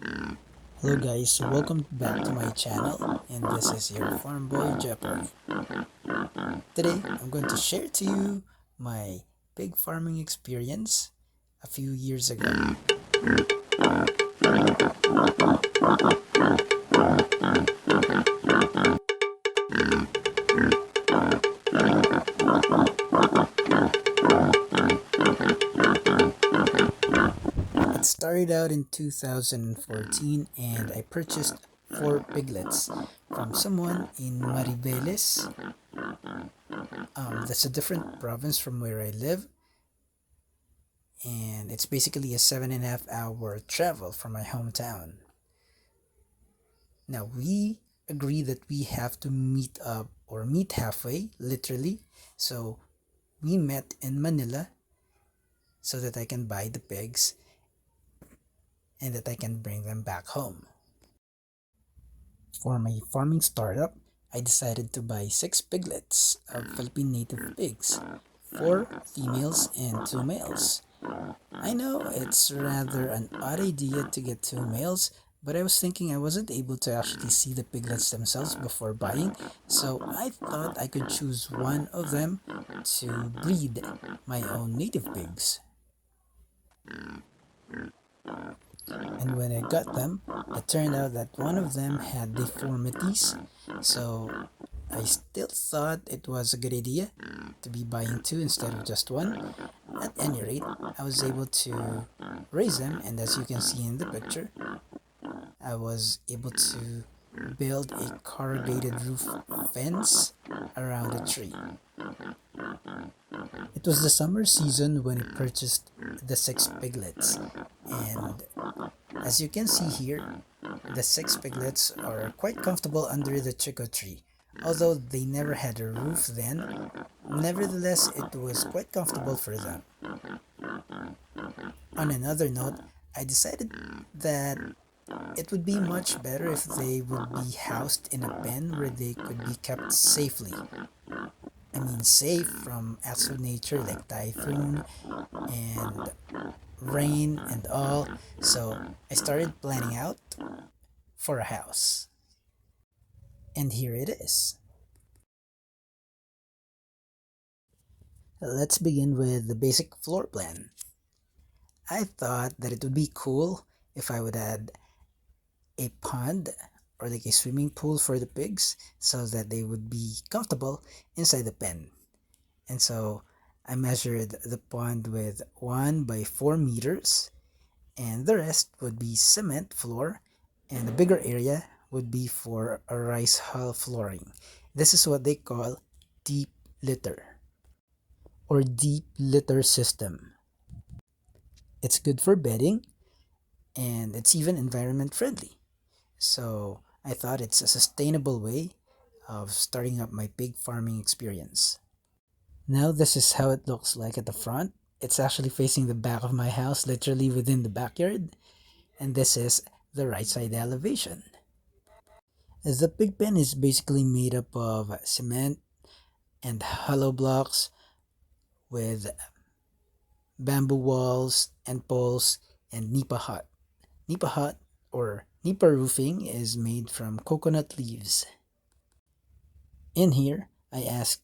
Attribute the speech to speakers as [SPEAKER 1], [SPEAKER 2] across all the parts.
[SPEAKER 1] Hello guys, welcome back to my channel, and this is your farm boy Jeopardy. Today I'm going to share to you my pig farming experience a few years ago. It started out in 2014 and I purchased 4 piglets from someone in Mariveles. That's a different province from where I live, and it's basically a 7.5 hour travel from my hometown. Now we agree that we have to meet up or meet halfway, literally. So we met in Manila so that I can buy the pigs and that I can bring them back home. For my farming startup, I decided to buy 6 piglets of Philippine native pigs, 4 females and 2 males. I know it's rather an odd idea to get 2 males, but I was thinking I wasn't able to actually see the piglets themselves before buying, so I thought I could choose one of them to breed my own native pigs. And when I got them, it turned out that one of them had deformities, so I still thought it was a good idea to be buying 2 instead of just 1. At any rate, I was able to raise them, and as you can see in the picture, I was able to build a corrugated roof fence around the tree. It was the summer season when I purchased the 6 piglets, and as you can see here, the 6 piglets are quite comfortable under the chico tree. Although they never had a roof then, nevertheless it was quite comfortable for them. On another note, I decided that it would be much better if they would be housed in a pen where they could be kept safely. I mean safe from acts of nature like typhoon and rain and all. So I started planning out for a house. And here it is. Let's begin with the basic floor plan. I thought that it would be cool if I would add a pond or like a swimming pool for the pigs so that they would be comfortable inside the pen. And so I measured the pond with 1 by 4 meters, and the rest would be cement floor, and the bigger area would be for a rice hull flooring. This is what they call deep litter or deep litter system. It's good for bedding and it's even environment friendly. So I thought it's a sustainable way of starting up my pig farming experience. Now this is how it looks like at the front. It's actually facing the back of my house, literally within the backyard. And this is the right side elevation. As the pig pen is basically made up of cement and hollow blocks with bamboo walls and poles and nipa hut. Nipa hut or nipa roofing is made from coconut leaves. In here, I asked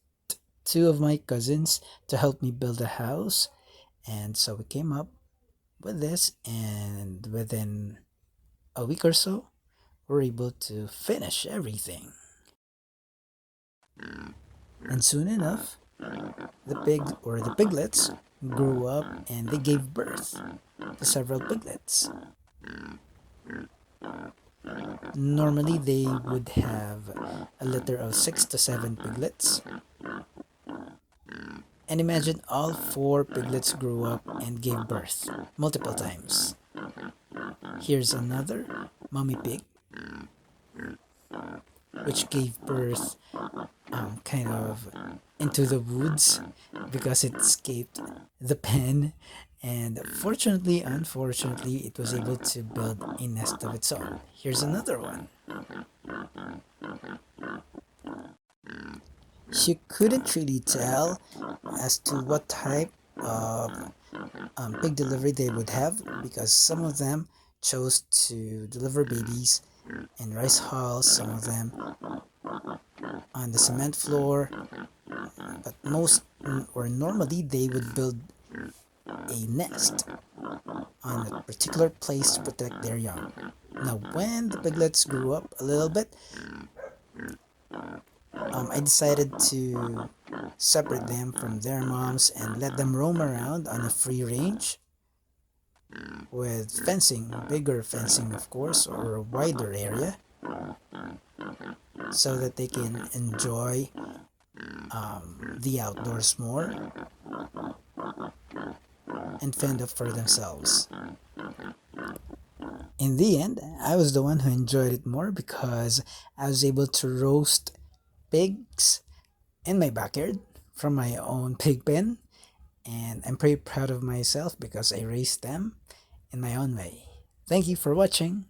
[SPEAKER 1] 2 of my cousins to help me build a house, and so we came up with this, and within a week or so, we're able to finish everything. And soon enough, the piglets grew up and they gave birth to several piglets. Normally they would have a litter of 6 to 7 piglets. And imagine all 4 piglets grew up and gave birth multiple times. Here's another mommy pig which gave birth kind of into the woods because it escaped the pen, and unfortunately it was able to build a nest of its own. Here's another one. She couldn't really tell as to what type of pig delivery they would have because some of them chose to deliver babies in rice hulls, some of them on the cement floor, but most or normally they would build a nest on a particular place to protect their young. Now, when the piglets grew up a little bit, I decided to separate them from their moms and let them roam around on a free range with fencing, bigger fencing, of course, or a wider area, so that they can enjoy the outdoors more and fend up for themselves. In the end, I was the one who enjoyed it more because I was able to roast pigs in my backyard from my own pig pen, and I'm pretty proud of myself because I raised them in my own way. Thank you for watching.